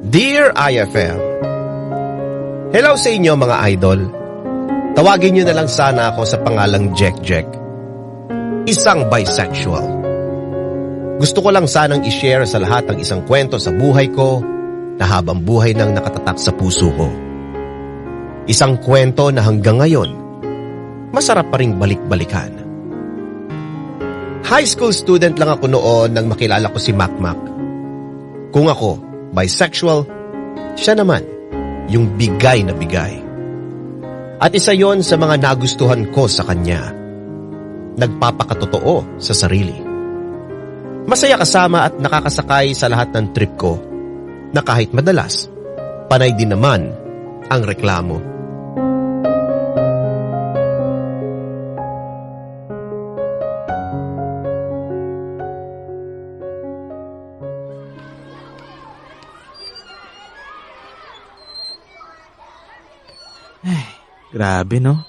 Dear IFM, hello sa inyo mga idol. Tawagin niyo na lang sana ako sa pangalang Jack. Isang bisexual. Gusto ko lang sanang i-share sa lahat ang isang kwento sa buhay ko na habang buhay nang nakatatak sa puso ko. Isang kwento na hanggang ngayon, masarap pa ring balik-balikan. High school student lang ako noon nang makilala ko si Makmak. Kung ako, bisexual, siya naman, yung bigay na bigay. At isa yon sa mga nagustuhan ko sa kanya. Nagpapakatotoo sa sarili. Masaya kasama at nakakasakay sa lahat ng trip ko na kahit madalas, panay din naman ang reklamo. Grabe no?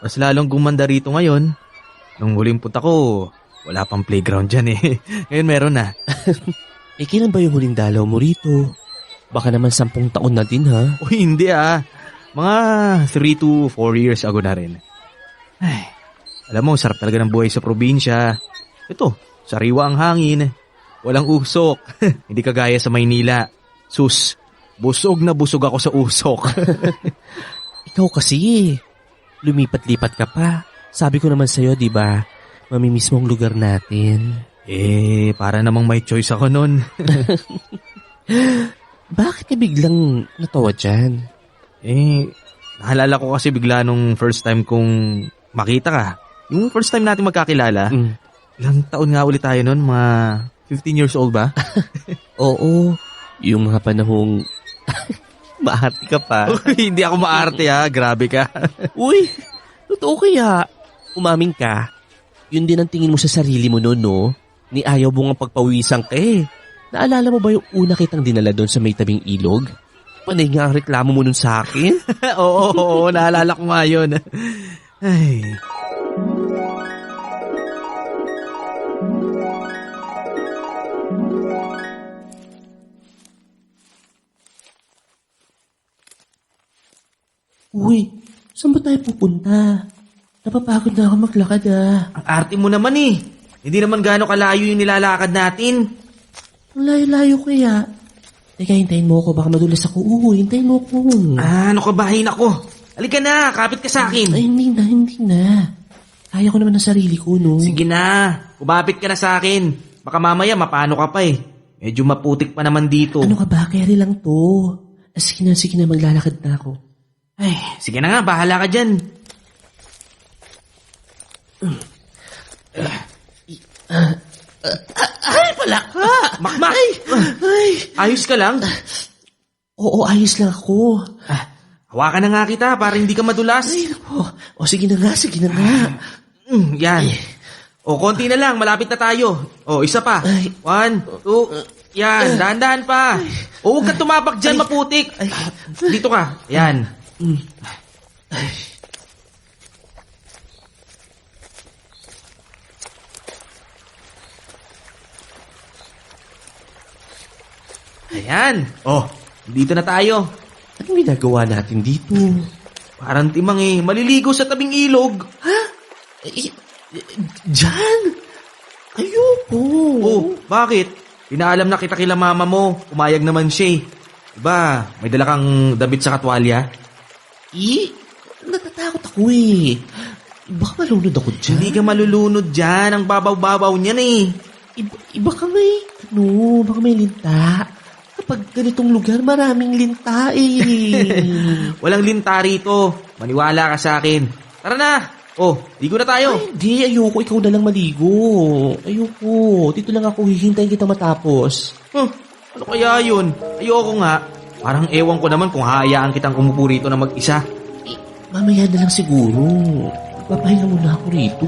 Mas lalong gumanda rito ngayon. Nung huling punta ko, wala pang playground dyan eh. Ngayon meron na. Kailan ba yung huling dalaw mo rito? Baka naman 10 taon na din ha? Uy, hindi ah. Mga 3 to 4 years ago na rin. Ay, alam mo, sarap talaga ng buhay sa probinsya. Ito, sariwa ang hangin. Walang usok. Hindi kagaya sa Maynila. Sus, busog na busog ako sa usok. Ikaw kasi, lumipat-lipat ka pa. Sabi ko naman sa'yo, di ba? Mamimiss mong lugar natin. Para namang may choice ako nun. Bakit ka biglang natawa dyan? Nahalala ko kasi bigla nung first time kong makita ka. Yung first time natin magkakilala. Ilang taon nga ulit tayo nun? Mga 15 years old ba? Oo, yung mga panahong maarte ka pa. Uy, hindi ako maarte ha. Grabe ka. Uy, totoo kaya? Umaming ka. Yun din ang tingin mo sa sarili mo noon, no? Ni ayaw mo nga pagpawisan ka eh. Naalala mo ba yung una kitang dinala doon sa may tabing ilog? Panay nga ang reklamo mo nun sa akin? Oo, naalala ko nga yun. Ay. Uy, saan ba tayo pupunta? Napapagod na ako maglakad ah. Ang arte mo naman eh. Hindi naman gaano kalayo yung nilalakad natin. Ang layo-layo kaya. Teka, hintayin mo ako. Baka madulas ako. Hintayin mo ako. Ano ka ba? Nako. Halika na, kapit ka sa akin. Ay, hindi na. Kaya ko naman ang sarili ko, no? Sige na, kumapit ka na sa akin. Baka mamaya mapano ka pa eh. Medyo maputik pa naman dito. Ano ka ba? Carry lang to. Sige na, maglalakad na ako. Ay, sige na nga, bahala ka dyan. Ay, palaka! Makmak! Ay. Ayos ka lang? Oo, ayos lang ako. Hawakan na nga kita para hindi ka madulas. Ay, naku. Sige na nga. Yan. Konti na lang, malapit na tayo. Isa pa. 1, 2, yan, dahan-dahan pa. Huwag ka tumapak dyan, maputik. Dito ka, yan. Ayan. Dito na tayo. Anong ginagawa natin dito? Parang timang eh. Maliligo sa tabing ilog. Ha? Diyan? Ayoko. Bakit? Pinaalam na kita kila mama mo. Pumayag naman siya eh. Diba, may dala kang damit sa katwalya? Natatakot ako eh. Baka malunod ako dyan. Hindi ka malulunod dyan. Ang babaw-babaw niyan eh. Baka may linta. Kapag ganitong lugar, maraming linta eh. Walang linta rito. Maniwala ka sa akin. Tara na. Ligo na tayo. Ay, hindi. Ayoko. Ikaw na lang maligo. Ayoko. Dito lang ako. Hihintayin kita matapos. Ano kaya yun? Ayoko nga. Parang ewan ko naman kung hayaan kitang umupo rito na mag-isa. Mamaya na lang siguro. Magpapahinga muna ako rito.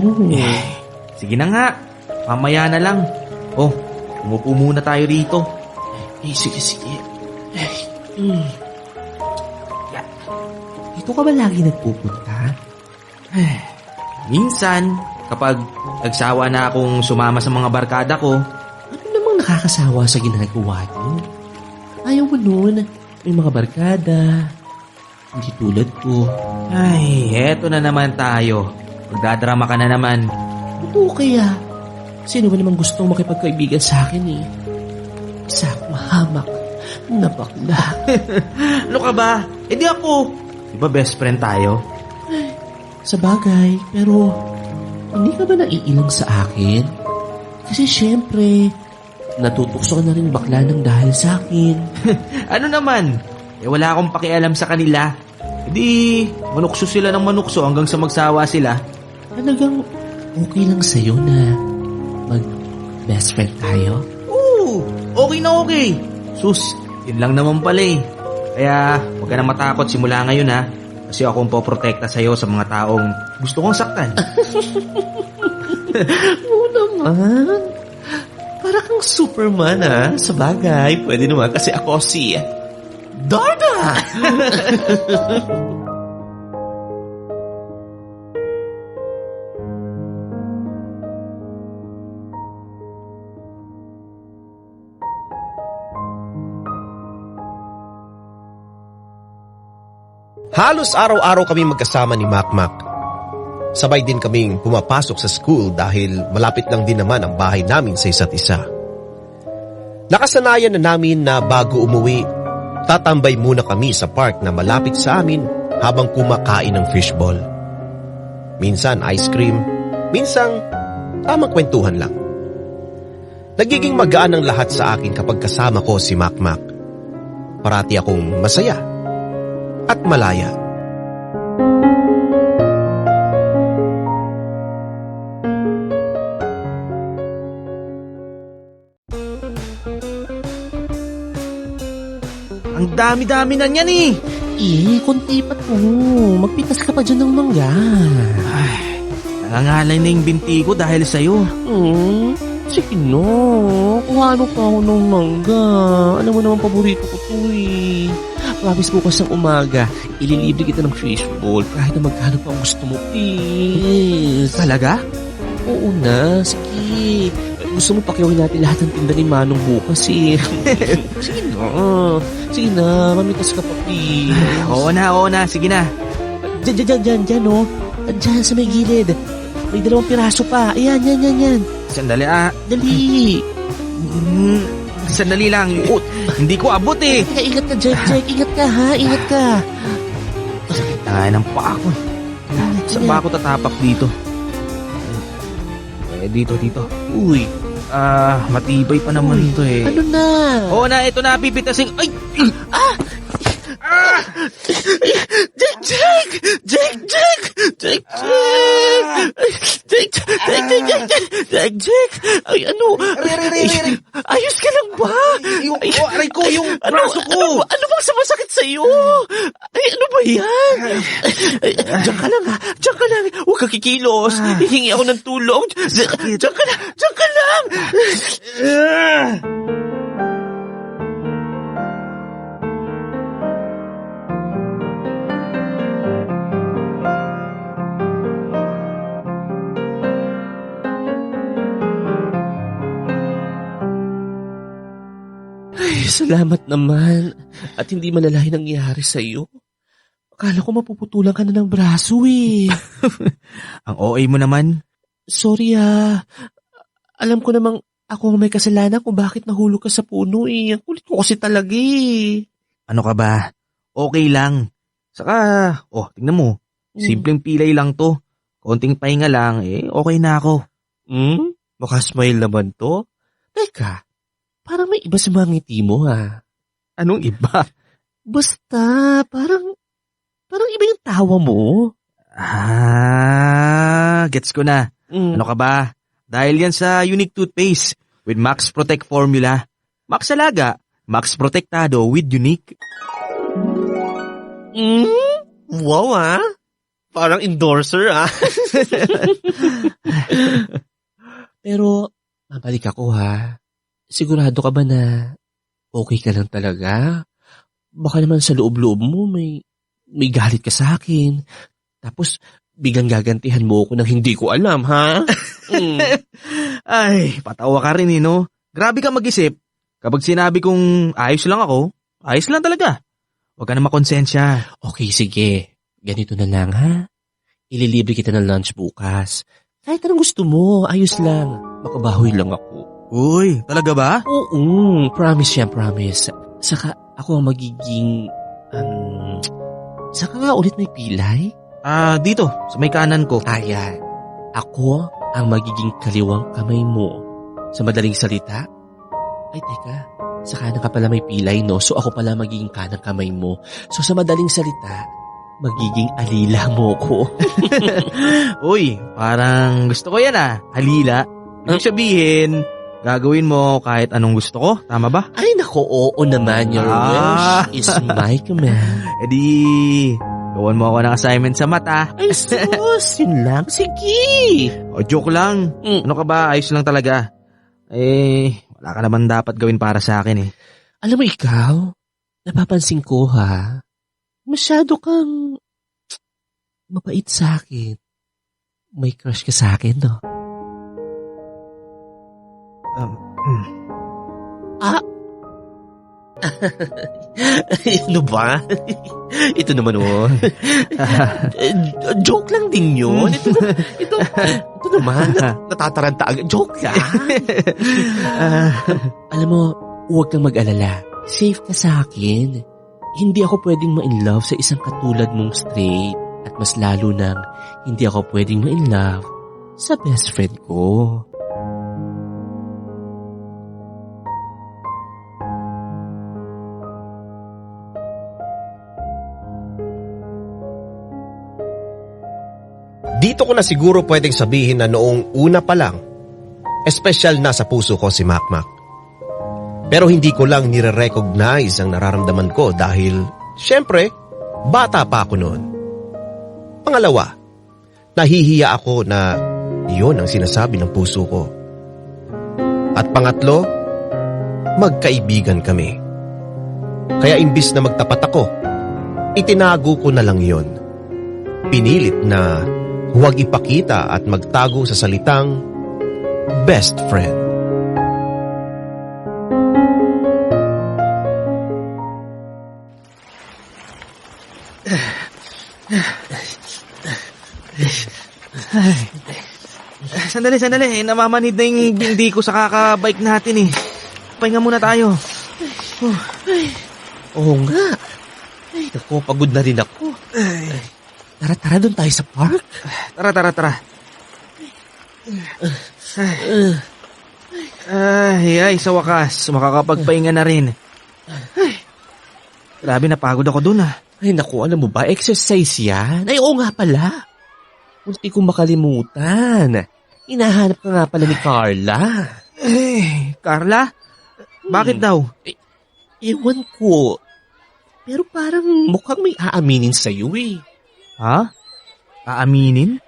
Sige na nga. Mamaya na lang. Umupo muna tayo rito. Sige. Dito ka ba lagi nagpupunta? Minsan, kapag nagsawa na akong sumama sa mga barkada ko. Ano namang nakakasawa sa ginagawa niyo? Ayaw mo nun. May mga barkada. Hindi tulad ko. Ay, eto na naman tayo. Magdadrama ka na naman. Totoo kaya? Sino ba namang gustong makipagkaibigan sa akin eh? Isa akong mahamak na bakla. Ano ka ba? E di ako. Di ba best friend tayo? Sa bagay, pero hindi ka ba naiilang sa akin? Kasi syempre, natutukso ka na rin bakla ng dahil sa akin. Ano naman? Eh wala akong pakialam sa kanila. E di, manukso sila ng manukso hanggang sa magsawa sila. Talagang okay lang sa'yo na mag-best friend tayo? Oo, okay na okay. Sus, yun lang naman pala eh. Kaya huwag ka na matakot simula ngayon ha. Kasi ako ang poprotekta sa'yo sa mga taong gusto kong saktan. Oo naman. Para kang Superman ha. Sa bagay, pwede naman kasi ako si Darda! Halos araw-araw kami magkasama ni Makmak. Sabay din kaming pumapasok sa school dahil malapit lang din naman ang bahay namin sa isa't isa. Nakasanayan na namin na bago umuwi, tatambay muna kami sa park na malapit sa amin habang kumakain ng fishball. Minsan ice cream, minsan tamang kwentuhan lang. Nagiging magaan ang lahat sa akin kapag kasama ko si Makmak. Parati akong masaya at malaya. Ang dami-dami na niyan eh. Konti pa to. Magpitas ka pa dyan ng mangga. Nangangalay na yung binti ko dahil sa'yo. Sige no. Kuha ano pa ako ng mangga. Alam mo naman paborito ko to eh. Promise bukas ng umaga, ililibre kita ng fishbowl kahit na magkano pa ang gusto mo, please. Talaga? Oo na, sige. Gusto mo pakiawin natin lahat ng tinda ni Manong bukas eh. Sige na. Sige na, mamitas ka pa, please. Oo na. Sige na. Diyan, oh. Diyan sa may gilid. May 2 piraso pa. Ayan, yan. Sandali Dali. Sandali lang. Hindi ko abot eh. Ingat ka, Jack. Ingat ka, ha? Ingat ka. Sakit na nga ng paa ko. Saan ba ako tatapak dito? Dito. Uy. Matibay pa naman to eh. Ano na? Oo na, ito na, pipitasin. Ay! Jack! Ay, ano? Ayos ka lang ba? Aray ko, yung braso ko. Ano bang sumasakit sa'yo? Ay, ano ba yan? Diyan ka lang ha. Huwag ka kikilos. Hihingi ako ng tulong. Diyan ka lang. Ay, salamat naman. At hindi malalahi nangyari sa'yo. Akala ko mapuputulan ka na ng braso eh. Ang OA mo naman. Sorry alam ko namang ako ang may kasalanan kung bakit nahulog ka sa puno eh. Ang kulit ko kasi talaga eh. Ano ka ba? Okay lang. Saka, tingnan mo. Simpleng pilay lang to. Konting pahinga lang, okay na ako. Makasmile naman to. Teka, parang may iba sa mga ngiti mo ha. Anong iba? Basta, parang iba yung tawa mo. Gets ko na. Ano ka ba? Dahil yan sa unique toothpaste with Max Protect formula. Max Alaga, Max Protectado with unique. Wow Parang endorser Pero, mabalik ako ha. Sigurado ka ba na okay ka lang talaga? Baka naman sa loob-loob mo may galit ka sa akin. Tapos, biglang gagantihan mo ako nang hindi ko alam, ha? Ay, patawa ka rin no? Grabe ka mag-isip. Kapag sinabi kong ayos lang ako, ayos lang talaga. Huwag ka na makonsensya. Okay, sige. Ganito na lang, ha? Ililibre kita ng lunch bukas. Kahit anong gusto mo, ayos lang. Makabahoy lang ako. Uy, talaga ba? Oo, promise yan, promise. Saka ako ang magiging, saka nga ulit may pilay. Dito, sa may kanan ko. Ayan, ako ang magiging kaliwang kamay mo. Sa madaling salita? Ay, teka, sa kanan ka pala may pilay, no? So ako pala magiging kanang kamay mo. So sa madaling salita, magiging alila mo ko. Uy, parang gusto ko yan Halila. Ibig sabihin, gagawin mo kahit anong gusto ko. Tama ba? Ay, nako, oo naman. Your wish is my command. E di, gawan mo ako ng assignment sa mata. Ay, sus, yun lang. Sige. O, joke lang. Ano ka ba? Ayos lang talaga. Wala ka naman dapat gawin para sa akin Alam mo ikaw, napapansin ko masyado kang mabait sa akin. May crush ka sa akin, no? Ano ba? Ito naman joke lang din yun. Ito naman, natataranta agad. Joke lang. Alam mo, huwag kang mag-alala. Safe ka sa akin. Hindi ako pwedeng ma-inlove sa isang katulad mong straight. At mas lalo nang hindi ako pwedeng ma-inlove sa best friend ko. Dito ko na siguro pwedeng sabihin na noong una pa lang, espesyal na sa puso ko si Makmak. Pero hindi ko lang nire-recognize ang nararamdaman ko dahil, syempre, bata pa ako noon. Pangalawa, nahihiya ako na iyon ang sinasabi ng puso ko. At pangatlo, magkaibigan kami. Kaya imbis na magtapat ako, itinago ko na lang iyon. Pinilit na huwag ipakita at magtago sa salitang best friend. Sandali. Namamanid na yung bindi ko sa kakabike natin Pahinga muna tayo. Oo nga. Ay, naku, pagod na rin ako. Tara, doon tayo sa park. Tara. Ay, sa wakas, makakapagpahinga na rin. Ay, grabe, napagod ako dun Ay, naku, alam mo ba, exercise yan? Ay, oo nga pala. Munti kong makalimutan. Hinahanap ka nga pala ni Carla. Carla? Bakit daw? Ewan ko. Pero parang mukhang may aaminin sa'yo Ha? Aaminin?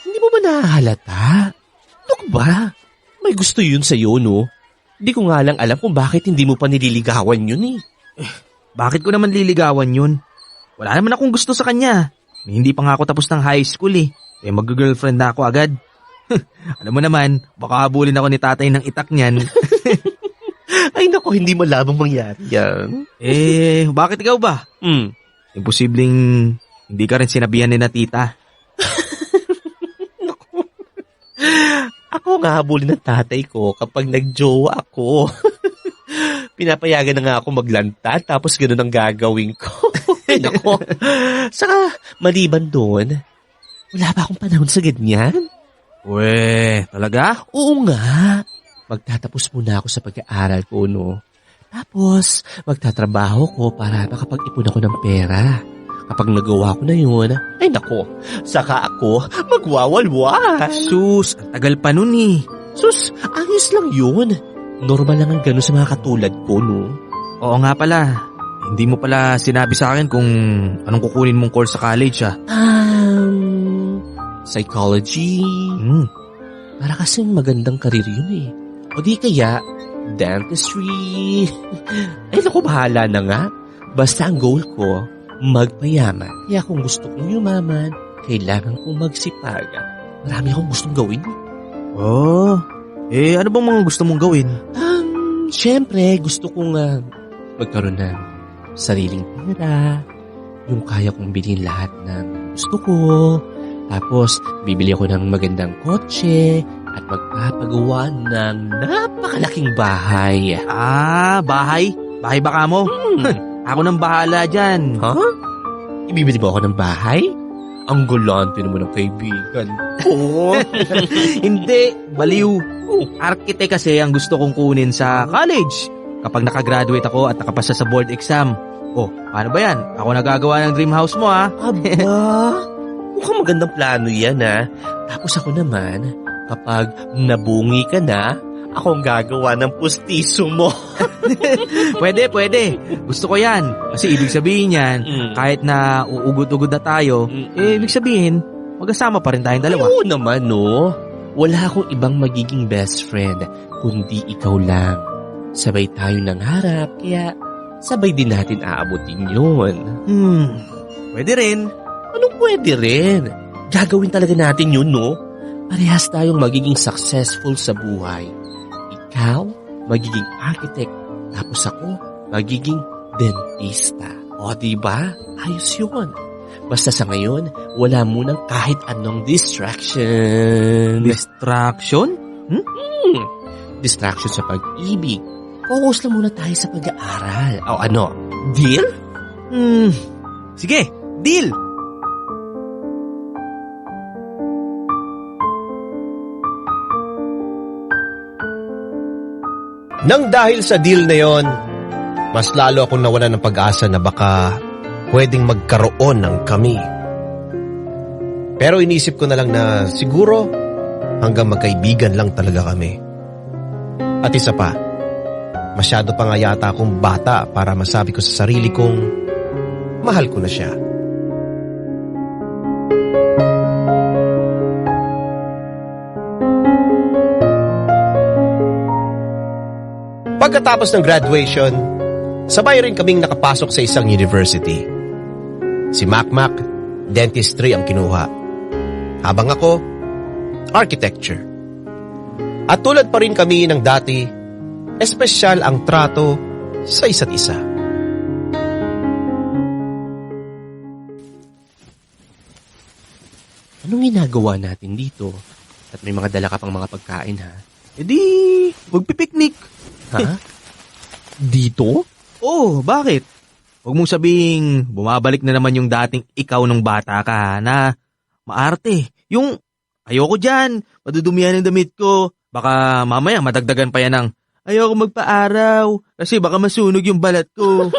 Hindi mo ba nahahalata? Ano ka ba? May gusto yun sa'yo, no? Hindi ko nga lang alam kung bakit hindi mo pa nililigawan yun Bakit ko naman liligawan yun? Wala naman akong gusto sa kanya. Hindi pa nga ako tapos ng high school mag-girlfriend na ako agad. Alam mo naman, baka habulin ako ni tatay ng itak niyan. Ay nako, hindi malabang mangyari yan. Bakit ikaw ba? Imposibleng hindi ka rin sinabihan ni na tita. Ako nga habulin ng tatay ko kapag nagjowa ako. Pinapayagan na nga ako maglanta tapos gano'n ang gagawin ko. Nako. Saka maliban doon, wala pa akong panahon sa ganyan. Talaga? Oo nga. Magtatapos muna ako sa pag-aaral ko, no? Tapos, magtatrabaho ko para makapag-ipon ako ng pera. Kapag nagawa ko na yun, ay nako, saka ako magwawalwas. Sus, ang tagal pa nun Sus, ayos lang yun. Normal lang ang gano'n sa mga katulad ko, no? Oo nga pala. Hindi mo pala sinabi sa akin kung anong kukunin mong course sa college Psychology. Para kasing magandang karir yun O di kaya, dentistry. Ay naku, bahala na nga. Basta ang goal ko, magpayaman. Kaya kung gusto kong yumaman, kailangan kong magsipag. Marami akong gustong gawin. Ano bang mga gusto mong gawin? Siyempre, gusto kong magkaroon ng sariling pera, yung kaya kong bilhin lahat ng gusto ko. Tapos, bibili ako ng magandang kotse at magpapagawa ng napakalaking bahay. Bahay? Bahay ba ka mo? Ako nang bahala dyan. Ha? Ibibili mo ako ng bahay? Ang galante naman ng kaibigan ko. Hindi, baliw. Architect kasi ang gusto kong kunin sa college. Kapag nakagraduate ako at nakapasa sa board exam. Oh, paano ba yan? Ako nagagawa ng dream house mo, ha? Aba, mukhang magandang plano yan, ha? Tapos ako naman, kapag nabungi ka na, ako ang gagawa ng pustiso mo. Pwede. Gusto ko yan. Kasi ibig sabihin yan, kahit na uugod-ugod na tayo, ibig sabihin, magkasama pa rin tayong dalawa. Oo naman, no? Wala akong ibang magiging best friend, kundi ikaw lang. Sabay tayo nangarap, kaya sabay din natin aabutin yun. Pwede rin. Anong pwede rin? Gagawin talaga natin yun, no? Parehas tayong magiging successful sa buhay. Ikaw, magiging architect. Tapos ako, magiging dentista. O, diba? Ayos yun. Basta sa ngayon, wala munang kahit anong distraction. Distraction? Distraction sa pag-ibig. Focus lang muna tayo sa pag-aaral. O ano, deal? Sige, deal! Nang dahil sa deal na yon, mas lalo akong nawalan ng pag-asa na baka pwedeng magkaroon ng kami. Pero inisip ko na lang na siguro hanggang magkaibigan lang talaga kami. At isa pa, masyado pa nga yata akong bata para masabi ko sa sarili kong mahal ko na siya. Pagkatapos ng graduation, sabay rin kaming nakapasok sa isang university. Si Macmac, dentistry ang kinuha. Habang ako, architecture. At tulad pa rin kami ng dati, espesyal ang trato sa isa't isa. Anong ginagawa natin dito? At may mga dala ka pang mga pagkain, ha? Magpipiknik. Ha? Dito? Oh, bakit? Huwag mong sabihing bumabalik na naman yung dating ikaw nung bata ka na maarte. Yung ayoko dyan, madudumihan ng damit ko. Baka mamaya madagdagan pa yan ng ayoko magpa-araw kasi baka masunog yung balat ko.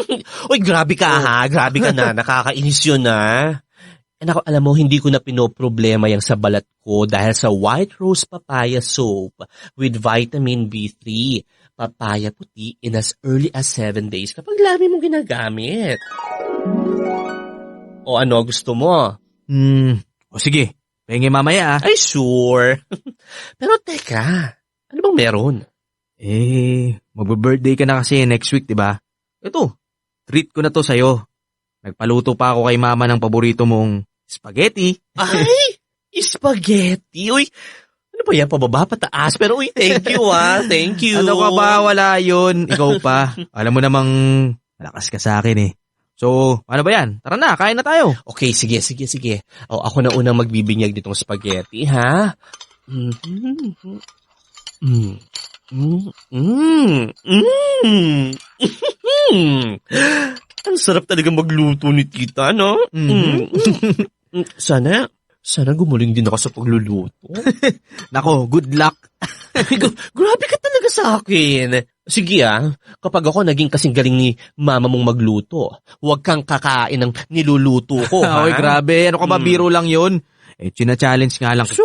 Uy, grabe ka ha. Grabe ka na. Nakakainis yun ha. Ako, alam mo, hindi ko na pinoproblema yung sa balat ko dahil sa White Rose Papaya Soap with vitamin B3. Papaya puti in as early as 7 days kapag lami mong ginagamit. O ano, gusto mo? O sige, pengen mamaya ah. Ay, sure. Pero teka, ano bang meron? Magbe-birthday ka na kasi next week, diba? Ito, treat ko na to sa'yo. Nagpaluto pa ako kay mama ng paborito mong spaghetti. Ay, spaghetti. Uy, ano ba yan? Pababa, pataas. Pero uy, thank you ah. Thank you. Ano ka ba? Wala yun. Ikaw pa. Alam mo namang malakas ka sa akin eh. So, ano ba yan? Tara na, kain na tayo. Okay, sige. O, ako na unang magbibinyag nitong spaghetti, ha? Ang sarap talaga magluto ni tita, no? Sana gumaling din ako sa pagluluto. Nako, good luck. Grabe ka talaga sa akin. Sige kapag ako naging kasing galing ni mama mong magluto, huwag kang kakain ng niluluto ko, ha? Oy, grabe. Ano ka ba? Biro lang yun. China-challenge nga lang kita.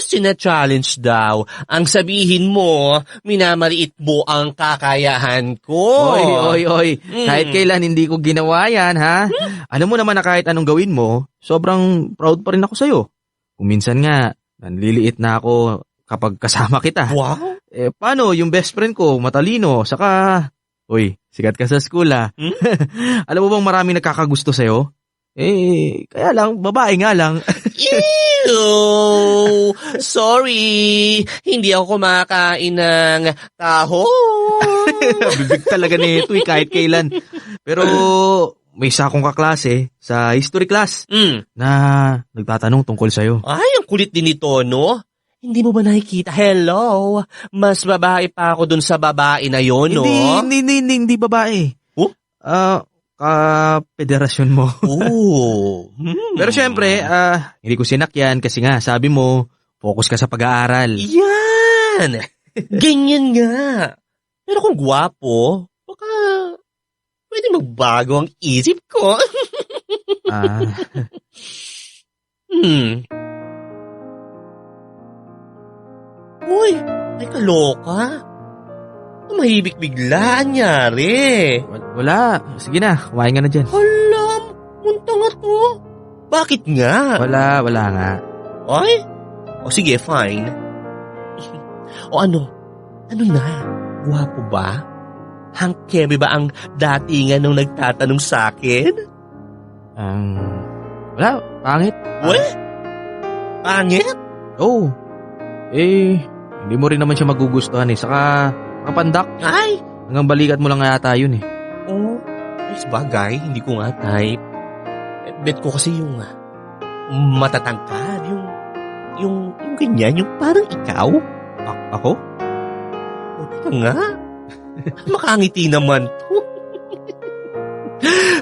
Sina-challenge daw. Ang sabihin mo, minamaliit mo ang kakayahan ko. Oy. Kahit kailan hindi ko ginawa yan, ha? Alam mo naman na kahit anong gawin mo, sobrang proud pa rin ako sa'yo. Kung minsan nga, nanliliit na ako kapag kasama kita. Wow! Paano yung best friend ko, matalino, saka... Uy, sikat ka sa school, ha? Alam mo bang maraming nagkakagusto sa'yo? Kaya lang, babae nga lang. Ew! Sorry, hindi ako kumakain ng tahong. Bibig talaga nito kahit kailan. Pero may isa akong kaklase sa history class na nagtatanong tungkol sa'yo. Ay, ang kulit din nito, no? Hindi mo ba nakikita? Hello? Mas babae pa ako dun sa babae na yon, no? Hindi babae. Oh? Ka-federasyon mo. Oo. Pero syempre, hindi ko sinakyan kasi nga, sabi mo, focus ka sa pag-aaral. Yan! Ganyan nga. Pero kung gwapo, baka pwede magbago ang isip ko. Uy, ay kaloka. Tumahibik bigla, anyari. Wala. Sige na, kumain ka na dyan. Alam, munta nga to. Bakit nga? Wala nga. Ay? O sige, fine. O ano? Ano na? Guwapo ba? Hank Kemi ba ang datingan nung nagtatanong sa akin? Wala, pangit. Uy? Pangit? Oo. Hindi mo rin naman siya magugustuhan eh. Saka, kapandak. Ay! Hanggang balikat mo lang yata yun eh. Oh, ay bagay, hindi ko nga type. Bet ko kasi yung matatangkad, yung ganyan, yung parang ikaw. Ako? O, teka nga. Makangiti naman to.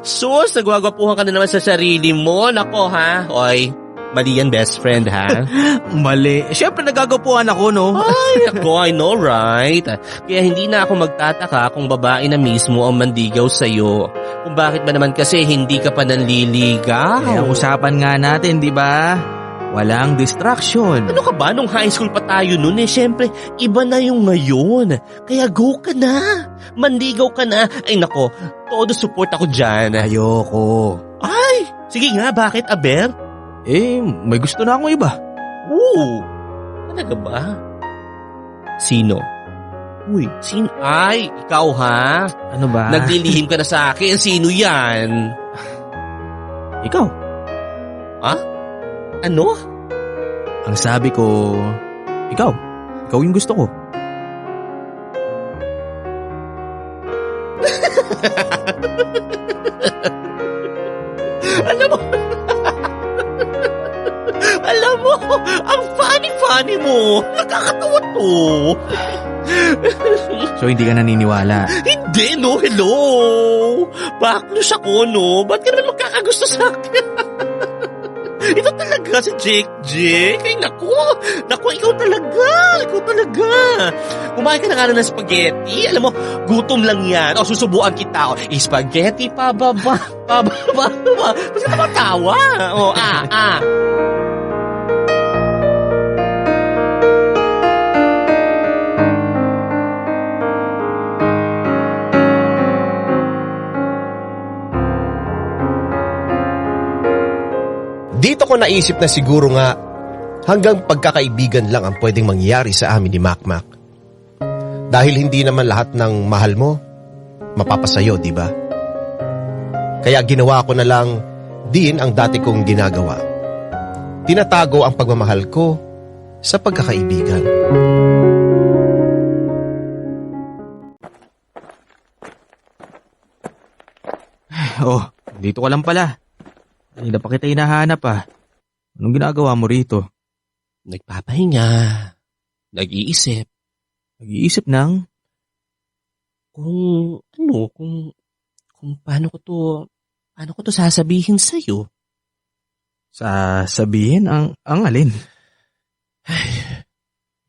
Sus, nagwagwapuhan ka na naman sa sarili mo. Nako ha. Oy, mali yan, best friend ha. Mali. Siyempre nagagapuan ako, no? Ay, ako, I know, right? Kaya hindi na ako magtataka kung babae na mismo ang mandigaw sa'yo. Kung bakit ba naman kasi hindi ka pa nanliligaw. Ang usapan nga natin, di ba? Walang distraction. Ano ka ba? Nung high school pa tayo nun eh. Siyempre, iba na yung ngayon. Kaya go ka na. Mandigaw ka na. Ay nako, todo support ako dyan. Ayoko. Ay, sige nga, bakit, Aber? May gusto na akong iba. Oo. Talaga ba? Sino? Uy, sino? Ay, ikaw ha? Ano ba? Naglilihim ka na sa akin. Sino yan? Ikaw. Ano? Ang sabi ko, ikaw. Ikaw yung gusto ko. Alam mo, ang funny mo. Nakakatawa to. So hindi ka naniniwala? Hindi, no? Hello? Baklos ako, no? Ba't ka naman magkakagusto sa akin? Ito talaga si Jake. Ay, naku, ikaw talaga. Kumain ka na nga ng spaghetti. Alam mo, gutom lang yan. O, susubuan kita. O, spaghetti, pababa. Ba't ka matawa? O, Dito ko naisip na siguro nga hanggang pagkakaibigan lang ang pwedeng mangyari sa amin ni Makmak. Dahil hindi naman lahat ng mahal mo mapapasayo, di ba? Kaya ginawa ko na lang din ang dati kong ginagawa. Tinatago ang pagmamahal ko sa pagkakaibigan. Dito ka lang pala. Kanina pa kita hinahanap Anong ginagawa mo rito? Nagpapahinga. Nag-iisip. Nag-iisip ng? Kung paano ko to sasabihin sa'yo. Sasabihin? Ang alin?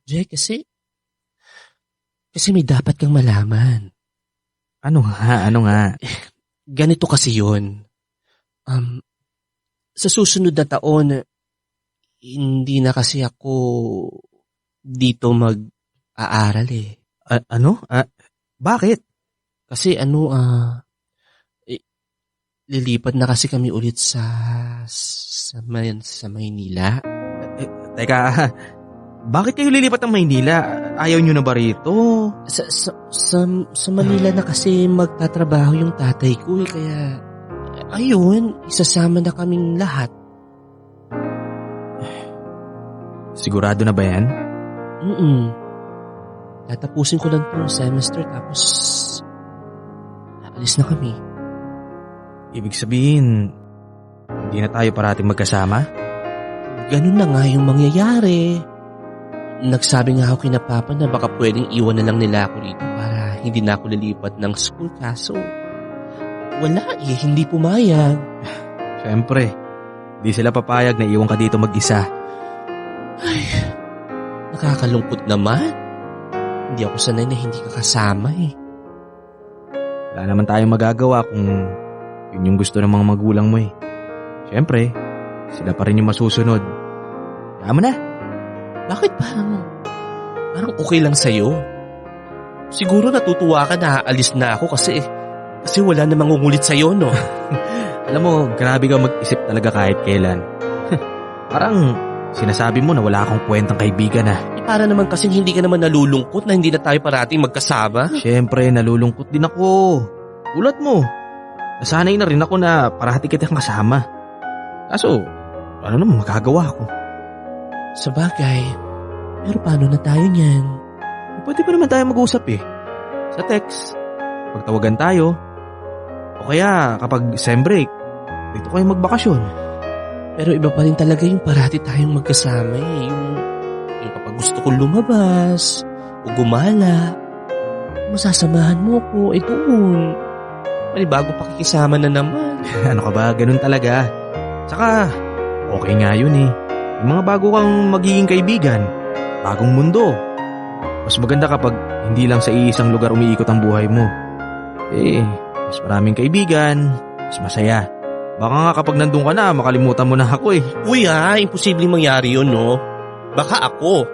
Jay, kasi may dapat kang malaman. Ano nga? Ganito kasi yun. Sa susunod na taon, hindi na kasi ako dito mag-aaral eh. Ano? Bakit? Kasi lilipat na kasi kami ulit sa Maynila. Teka, bakit kayo lilipat ng Maynila? Ayaw nyo na ba rito? Sa Manila na kasi magtatrabaho yung tatay ko eh, kaya ayun, isasama na kaming lahat. Sigurado na ba yan? Tatapusin ko lang tong semester tapos aalis na kami. Ibig sabihin, hindi na tayo parating magkasama? Ganun na nga yung mangyayari. Nagsabi nga ako kina Papa na baka pwedeng iwan na lang nila ako rito para hindi na ako lilipat ng school, kaso wala hindi pumayag. Siyempre, di sila papayag na iwan ka dito mag-isa. Ay, nakakalungkot naman. Hindi ako sanay na hindi ka kasama Wala naman tayong magagawa kung yun yung gusto ng mga magulang mo Siyempre, sila pa rin yung masusunod. Tama na. Bakit parang okay lang sa'yo? Siguro natutuwa ka na aalis na ako kasi wala na mangungulit sa'yo, no? Alam mo, grabe ka mag-isip talaga kahit kailan. Parang sinasabi mo na wala akong kwentang kaibigan Para naman kasing hindi ka naman nalulungkot na hindi na tayo parating magkasama. Siyempre, nalulungkot din ako. Tulad mo. Nasanay na rin ako na parati kitang kasama. Kaso, ano naman magagawa ko? Sabagay, pero paano na tayo niyan? Pwede pa naman tayo mag-usap Sa text. Pagtawagan tayo. O kaya kapag sem break, dito kayo magbakasyon. Pero iba pa rin talaga yung parati tayong magkasama Yung kapag gusto ko lumabas o gumala, masasamahan mo ko, doon. Bago pakikisama na naman. Ano ka ba? Ganun talaga. Tsaka, okay nga yun Yung mga bago kang magiging kaibigan, bagong mundo. Mas maganda kapag hindi lang sa iisang lugar umiikot ang buhay mo. Mas maraming kaibigan, mas masaya. Baka nga kapag nandun ka na, makalimutan mo na ako Uy imposibleng mangyari yun, no? Baka ako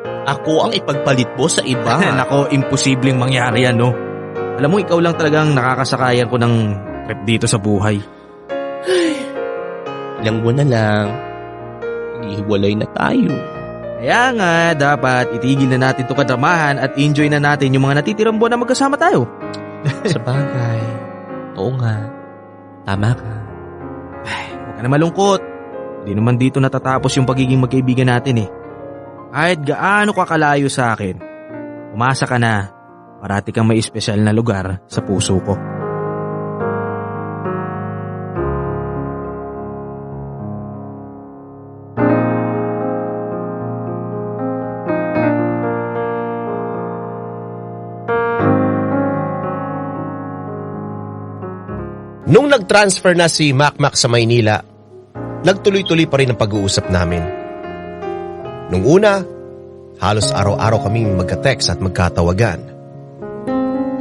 ang ipagpalit mo sa iba. Nako, imposibleng mangyari yan, no? Alam mo, ikaw lang talagang nakakasakayan ko ng trip dito sa buhay. Ilang buwan na lang, hiwalay na tayo. Kaya nga, dapat itigil na natin itong kadramahan at enjoy na natin yung mga natitirang buwan na magkasama tayo. Sabagay. Oo nga. Tama ka. Huwag ka na malungkot. Hindi naman dito natatapos yung pagiging magkaibigan natin Kahit gaano ka kalayo sa akin, umasa ka na, parati kang may espesyal na lugar sa puso ko. Nung nag-transfer na si Macmac sa Maynila, nagtuloy-tuloy pa rin ang pag-uusap namin. Nung una, halos araw-araw kaming magka-text at magkatawagan.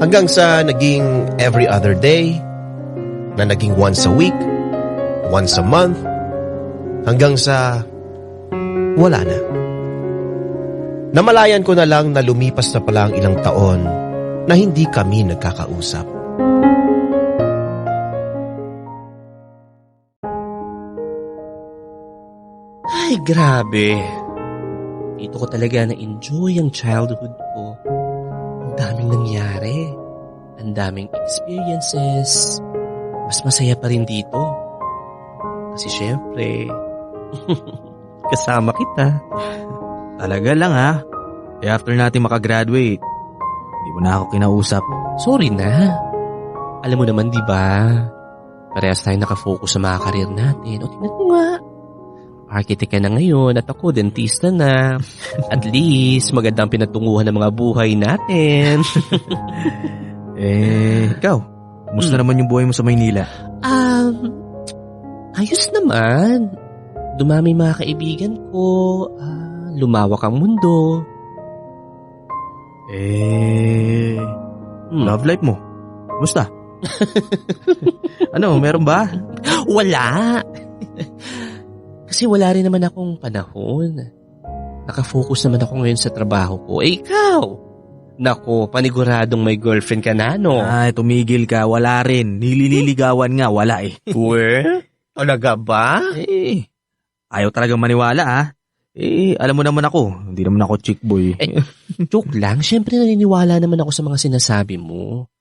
Hanggang sa naging every other day, na naging once a week, once a month, hanggang sa wala na. Namalayan ko na lang na lumipas na pala ang ilang taon na hindi kami nagkakausap. Ay, grabe. Dito ko talaga na-enjoy ang childhood ko. Ang daming nangyari. Ang daming experiences. Mas masaya pa rin dito. Kasi syempre, kasama kita. Talaga lang after natin makagraduate, hindi mo na ako kinausap. Sorry na. Alam mo naman, di ba? Parehas tayo nakafocus sa mga karir natin. O tingnan mo nga. Architect ka na ngayon at ako dentista na. At least, magandang pinatunguhan ng mga buhay natin. Ikaw, kumusta naman yung buhay mo sa Maynila? Ayos naman. Dumami mga kaibigan ko. Lumawak ang mundo. Love life mo? Kumusta? Ano, meron ba? Wala. Kasi wala rin naman akong panahon. Nakafocus naman ako ngayon sa trabaho ko. Ikaw? Nako, paniguradong may girlfriend ka na, no? Tumigil ka. Wala rin. Nilililigawan nga. Wala Talaga ba? Ayaw talagang maniwala, alam mo naman ako. Hindi naman ako chick boy. Joke lang. Siyempre naniniwala naman ako sa mga sinasabi mo.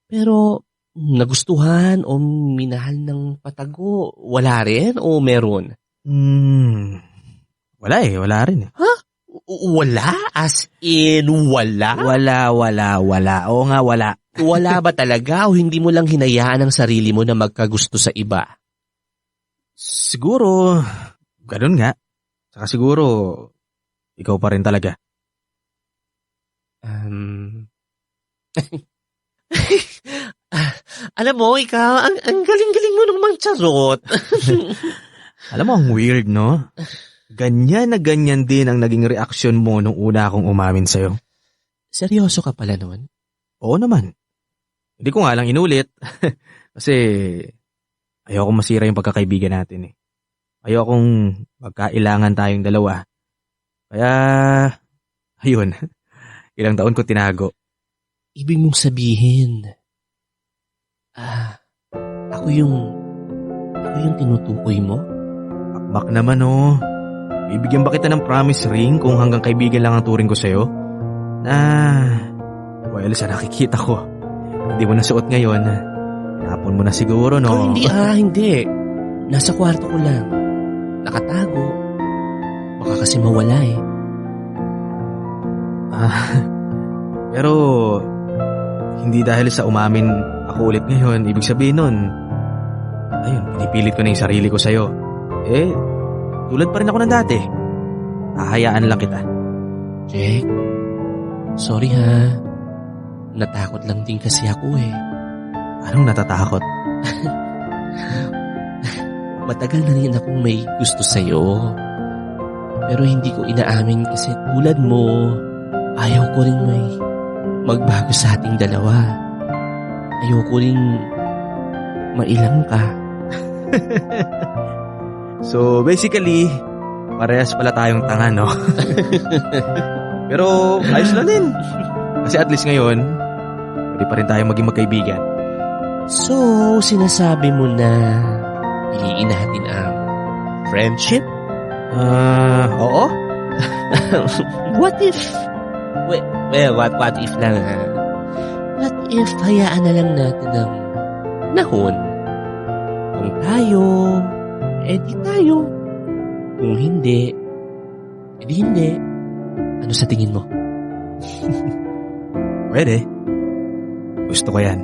Pero, nagustuhan o minahal ng patago, wala rin o meron? Wala rin. Ha? Wala? As in, wala? Wala. Oo nga, wala. Wala ba talaga o hindi mo lang hinayaan ang sarili mo na magkagusto sa iba? Siguro, ganun nga. Saka siguro, ikaw pa rin talaga. Alam mo, ikaw, ang galing-galing mo namang charot. Alam mo, ang weird, no? Ganyan na ganyan din ang naging reaksyon mo nung una akong umamin sa'yo. Seryoso ka pala nun? Oo naman. Hindi ko nga lang inulit. Kasi, ayoko masira yung pagkakaibigan natin eh. Ayokong magkailangan tayong dalawa. Kaya, ayun. Ilang taon ko tinago. Ibig mong sabihin, ako yung tinutukoy mo? Akbak naman oh. Bibigyan ba kita ng promise ring kung hanggang kaibigan lang ang turing ko sa'yo? Well, sa nakikita ko, hindi mo nasuot ngayon. Napon mo na siguro, no? Oh, hindi. Nasa kwarto ko lang. Nakatago. Baka kasi mawala eh. Pero, hindi dahil sa umamin ako ulit ngayon, ibig sabihin nun, ayun, pinipilit ko na yung sarili ko sa'yo. Tulad pa rin ako ng dati. Hahayaan lang kita. Jack, sorry ha. Natakot lang din kasi ako eh. Anong natatakot? Matagal na rin akong may gusto sa'yo. Pero hindi ko inaamin kasi tulad mo, ayaw ko rin may magbago sa ating dalawa. Ayaw ko rin mailang ka. So, basically, parehas pala tayong tanga, no? Pero, ayos lang din. Kasi at least ngayon, pwede pa rin tayong maging magkaibigan. So, sinasabi mo na piliin natin ang friendship? Oo. What if... what if lang ha? What if hayaan na lang natin ang nahon? Kung tayo, edi tayo. Kung hindi, edi hindi. Ano sa tingin mo? Pwede. Gusto ko yan.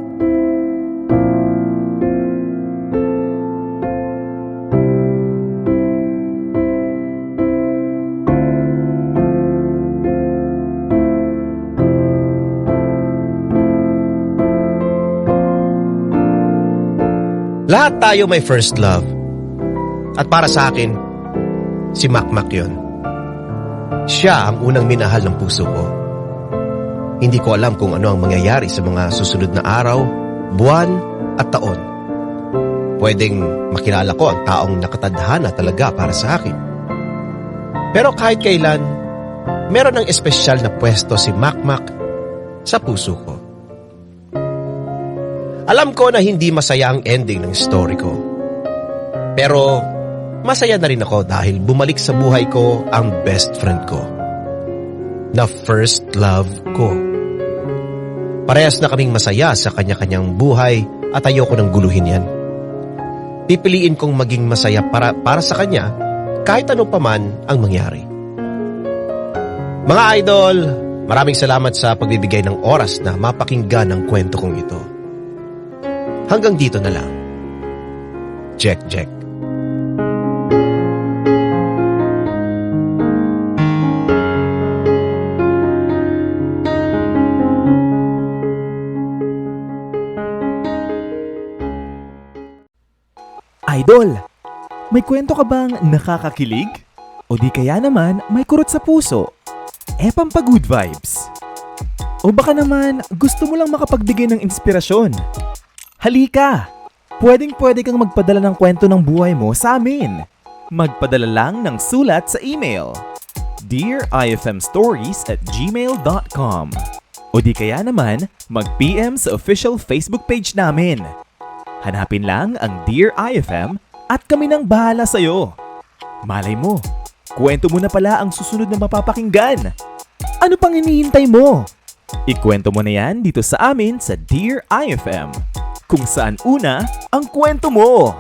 Lahat tayo may first love. At para sa akin, si Makmak yun. Siya ang unang minahal ng puso ko. Hindi ko alam kung ano ang mangyayari sa mga susunod na araw, buwan at taon. Pwedeng makilala ko ang taong nakatadhana talaga para sa akin. Pero kahit kailan, meron ng espesyal na pwesto si Makmak sa puso ko. Alam ko na hindi masaya ang ending ng story ko. Pero masaya na rin ako dahil bumalik sa buhay ko ang best friend ko. Na first love ko. Parehas na kaming masaya sa kanya-kanyang buhay at ayoko nang guluhin yan. Pipiliin kong maging masaya para sa kanya kahit ano pa man ang mangyari. Mga idol, maraming salamat sa pagbibigay ng oras na mapakinggan ang kwento kong ito. Hanggang dito na lang. Jack. Idol, may kwento ka bang nakakakilig? O di kaya naman may kurot sa puso? Pampagood vibes. O baka naman gusto mo lang makapagbigay ng inspirasyon? Halika! Pwedeng-pwede kang magpadala ng kwento ng buhay mo sa amin. Magpadala lang ng sulat sa email dearifmstories@gmail.com o di kaya naman mag-PM sa official Facebook page namin. Hanapin lang ang Dear IFM at kami nang bahala sa'yo. Malay mo, kwento mo na pala ang susunod na mapapakinggan. Ano pang hinihintay mo? Ikwento mo na yan dito sa amin sa Dear IFM. Kung saan una ang kwento mo.